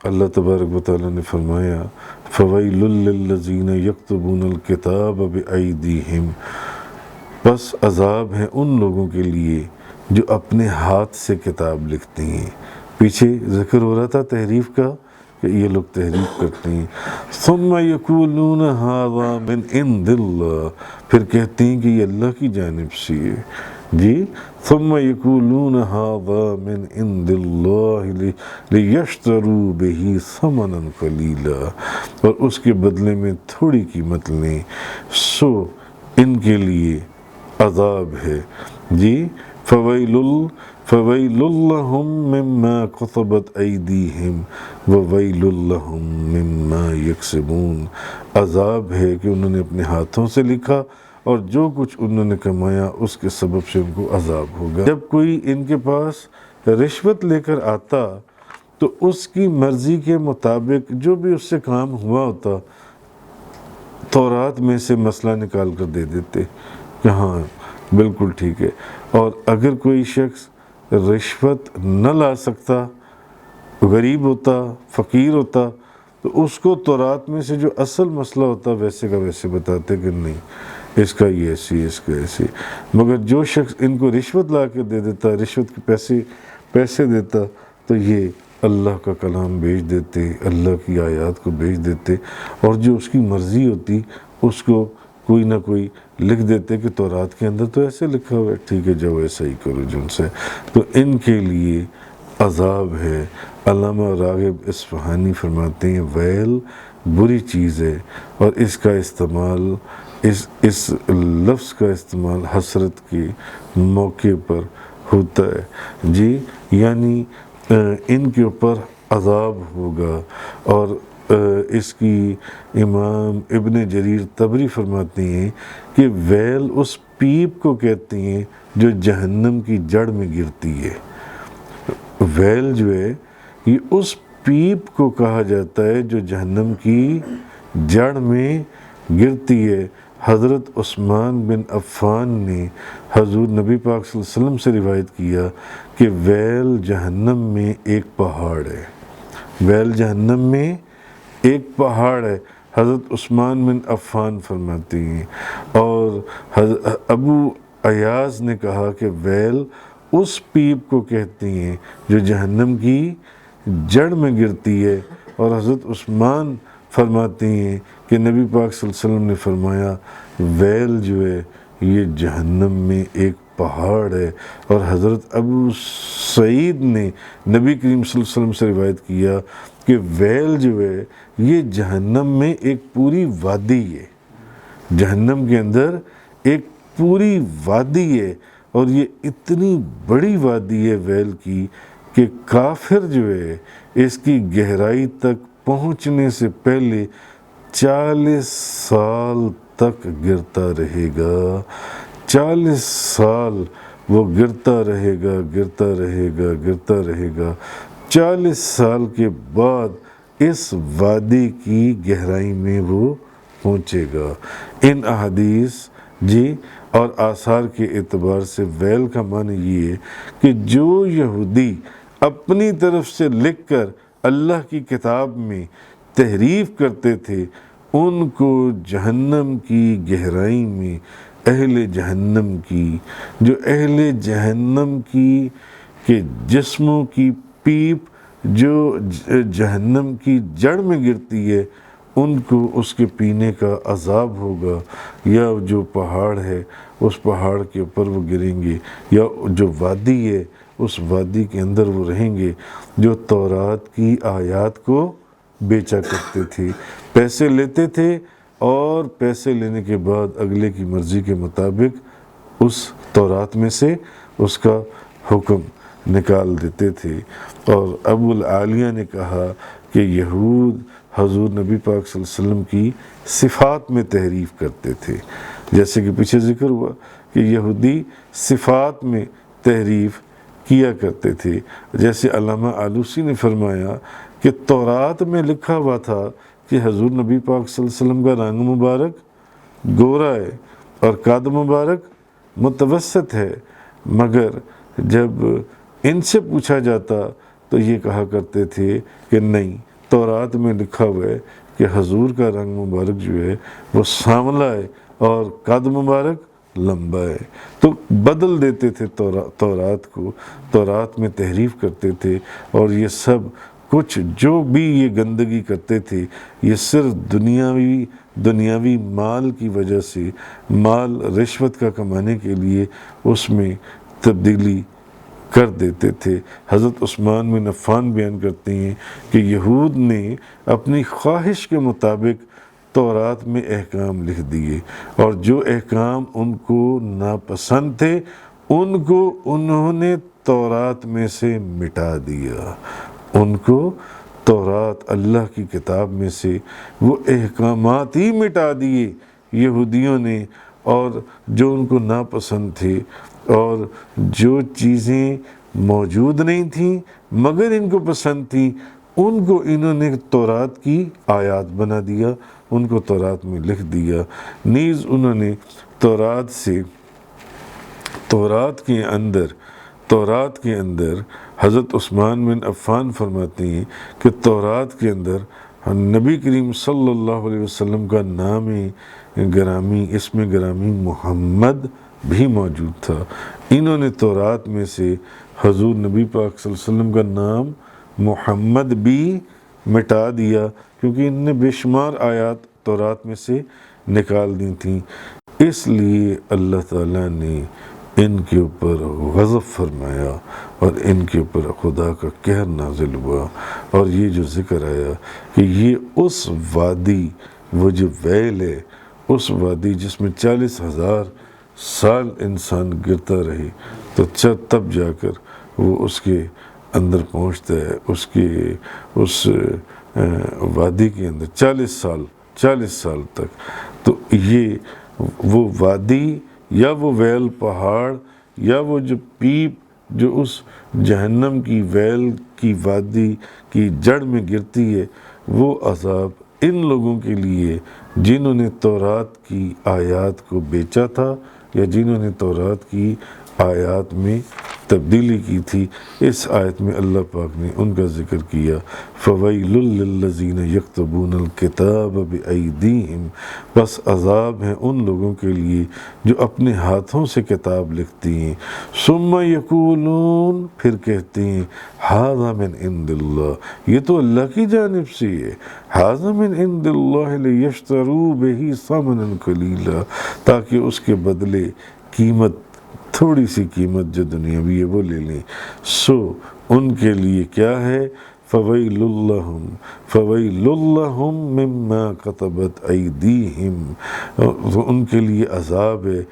اللہ تبارک و تعالیٰ نے فرمایا فَوَيْلٌ لِّلَّذِينَ يَكْتُبُونَ الْكِتَابَ بِأَيْدِيهِمْ، بس عذاب ہے ان لوگوں کے لیے جو اپنے ہاتھ سے کتاب لکھتے ہیں۔ پیچھے ذکر ہو رہا تھا تحریف کا کہ یہ لوگ تحریف کرتے ہیں۔ ثُمَّ يَقُولُونَ هَذَا مِنْ عِنْدِ اللَّهِ، پھر کہتے ہیں کہ یہ اللہ کی جانب سے ہے جی۔ ثُمَّ يَقُولُونَ هَذَا مِنْ عِنْدِ اللَّهِ لِيَشْتَرُوا بِهِ ثَمَنًا قَلِيلًا، اور اس کے بدلے میں تھوڑی قیمت لیں، سو ان کے لیے عذاب ہے جی۔ فَوَيْلٌ لَّهُم مِّمَّا كَتَبَتْ أَيْدِيهِمْ وَوَيْلٌ لَّهُم مِّمَّا يَكْسِبُونَ، عذاب ہے کہ انہوں نے اپنے ہاتھوں سے لکھا اور جو کچھ انہوں نے کمایا اس کے سبب سے ان کو عذاب ہوگا۔ جب کوئی ان کے پاس رشوت لے کر آتا تو اس کی مرضی کے مطابق جو بھی اس سے کام ہوا ہوتا تورات میں سے مسئلہ نکال کر دے دیتے کہ ہاں بالکل ٹھیک ہے، اور اگر کوئی شخص رشوت نہ لا سکتا، غریب ہوتا، فقیر ہوتا، تو اس کو تورات میں سے جو اصل مسئلہ ہوتا ویسے کا ویسے بتاتے کہ نہیں اس کا یہ ایسی، اس کا ایسی۔ مگر جو شخص ان کو رشوت لا کے دے دیتا، رشوت کے پیسے دیتا، تو یہ اللہ کا کلام بیچ دیتے، اللہ کی آیات کو بیچ دیتے، اور جو اس کی مرضی ہوتی اس کو کوئی نہ کوئی لکھ دیتے کہ تورات کے اندر تو ایسے لکھا ہوا ہے، ٹھیک ہے جاؤ ایسا ہی کرو جن سے۔ تو ان کے لیے عذاب ہے۔ علامہ راغب اصفہانی فرماتے ہیں ویل بری چیز ہے، اور اس کا استعمال اس لفظ کا استعمال حسرت کے موقع پر ہوتا ہے جی، یعنی ان کے اوپر عذاب ہوگا۔ اور اس کی امام ابن جریر طبری فرماتے ہیں کہ ویل اس پیپ کو کہتے ہیں جو جہنم کی جڑ میں گرتی ہے۔ ویل جو ہے یہ اس پیپ کو کہا جاتا ہے جو جہنم کی جڑ میں گرتی ہے۔ حضرت عثمان بن عفان نے حضور نبی پاک صلی اللہ علیہ وسلم سے روایت کیا کہ ویل جہنم میں ایک پہاڑ ہے، ویل جہنم میں ایک پہاڑ ہے، حضرت عثمان بن عفان فرماتے ہیں۔ اور ابو ایاز نے کہا کہ ویل اس پیپ کو کہتے ہیں جو جہنم کی جڑ میں گرتی ہے، اور حضرت عثمان فرماتے ہیں کہ نبی پاک صلی اللہ علیہ وسلم نے فرمایا ویل جو ہے یہ جہنم میں ایک پہاڑ ہے۔ اور حضرت ابو سعید نے نبی کریم صلی اللہ علیہ وسلم سے روایت کیا کہ ویل جو ہے یہ جہنم میں ایک پوری وادی ہے، جہنم کے اندر ایک پوری وادی ہے، اور یہ اتنی بڑی وادی ہے ویل کی کہ کافر جو ہے اس کی گہرائی تک پہنچنے سے پہلے 40 سال تک گرتا رہے گا، 40 سال وہ گرتا رہے گا، گرتا رہے گا، گرتا رہے گا۔ 40 سال کے بعد اس وادی کی گہرائی میں وہ پہنچے گا۔ ان احادیث جی اور آثار کے اعتبار سے ویل کا معنی یہ ہے کہ جو یہودی اپنی طرف سے لکھ کر اللہ کی کتاب میں تحریف کرتے تھے ان کو جہنم کی گہرائی میں اہل جہنم کی، جو اہل جہنم کی کہ جسموں کی پیپ جو جہنم کی جڑ میں گرتی ہے ان کو اس کے پینے کا عذاب ہوگا، یا جو پہاڑ ہے اس پہاڑ کے اوپر وہ گریں گے، یا جو وادی ہے اس وادی کے اندر وہ رہیں گے جو تورات کی آیات کو بیچا کرتے تھے، پیسے لیتے تھے اور پیسے لینے کے بعد اگلے کی مرضی کے مطابق اس تورات میں سے اس کا حکم نکال دیتے تھے۔ اور ابو العالیہ نے کہا کہ یہود حضور نبی پاک صلی اللہ علیہ وسلم کی صفات میں تحریف کرتے تھے، جیسے کہ پیچھے ذکر ہوا کہ یہودی صفات میں تحریف کیا کرتے تھے۔ جیسے علامہ آلوسی نے فرمایا کہ تورات میں لکھا ہوا تھا کہ حضور نبی پاک صلی اللہ علیہ وسلم کا رنگ مبارک گورا ہے اور قد مبارک متوسط ہے، مگر جب ان سے پوچھا جاتا تو یہ کہا کرتے تھے کہ نہیں، تورات میں لکھا ہوا ہے کہ حضور کا رنگ مبارک جو ہے وہ سانولا ہے اور قد مبارک لمبا ہے، تو بدل دیتے تھے تورات کو، تورات میں تحریف کرتے تھے، اور یہ سب کچھ جو بھی یہ گندگی کرتے تھے یہ صرف دنیاوی مال کی وجہ سے، مال رشوت کا کمانے کے لیے اس میں تبدیلی کر دیتے تھے۔ حضرت عثمان بن عفان بیان کرتے ہیں کہ یہود نے اپنی خواہش کے مطابق تورات میں احکام لکھ دیے، اور جو احکام ان کو ناپسند تھے ان کو انہوں نے تورات میں سے مٹا دیا، ان کو تورات اللہ کی کتاب میں سے وہ احکامات ہی مٹا دیے یہودیوں نے، اور جو ان کو ناپسند تھے اور جو چیزیں موجود نہیں تھیں مگر ان کو پسند تھیں ان کو انہوں نے تورات کی آیات بنا دیا، ان کو تورات میں لکھ دیا۔ نیز انہوں نے تورات کے اندر حضرت عثمان بن عفان فرماتے ہیں کہ تورات کے اندر نبی کریم صلی اللہ علیہ وسلم کا نام گرامی، اسم گرامی محمد بھی موجود تھا۔ انہوں نے تورات میں سے حضور نبی پاک صلی اللہ علیہ وسلم کا نام محمد بھی مٹا دیا، کیونکہ ان نے بے شمار آیات تورات میں سے نکال دی تھیں۔ اس لیے اللہ تعالیٰ نے ان کے اوپر غضب فرمایا اور ان کے اوپر خدا کا قہر نازل ہوا، اور یہ جو ذکر آیا کہ یہ اس وادی، وہ جو ویل ہے، اس وادی جس میں 40,000 سال انسان گرتا رہے، تو تب جا کر وہ اس کے اندر پہنچتا ہے، اس وادی کے اندر 40 سال تک۔ تو یہ وہ وادی یا وہ ویل پہاڑ یا وہ جو پیپ جو اس جہنم کی ویل کی وادی کی جڑ میں گرتی ہے، وہ عذاب ان لوگوں کے لیے جنہوں نے تورات کی آیات کو بیچا تھا یا جنہوں نے تورات کی آیات میں تبدیلی کی تھی۔ اس آیت میں اللہ پاک نے ان کا ذکر کیا، فَوَيْلٌ لِّلَّذِينَ يَكْتُبُونَ الْكِتَابَ بِأَيْدِيهِمْ، بس عذاب ہے ان لوگوں کے لیے جو اپنے ہاتھوں سے کتاب لکھتی ہیں، ثُمَّ يَقُولُونَ، پھر کہتے ہیں، هَذَا مِنْ عِنْدِ اللَّهِ، یہ تو اللہ کی جانب سے ہے، هَذَا مِنْ عِنْدِ اللَّهِ لِيَشْتَرُوا بِهِ ثَمَنًا قَلِيلًا، تاکہ اس کے بدلے قیمت، تھوڑی سی قیمت جو دنیاوی ہے وہ لے لیں۔ سو ان کے لیے کیا ہے، فَوَيْلٌ لَّهُم مِّمَّا كَتَبَتْ أَيْدِيهِمْ، ان کے لیے عذاب ہے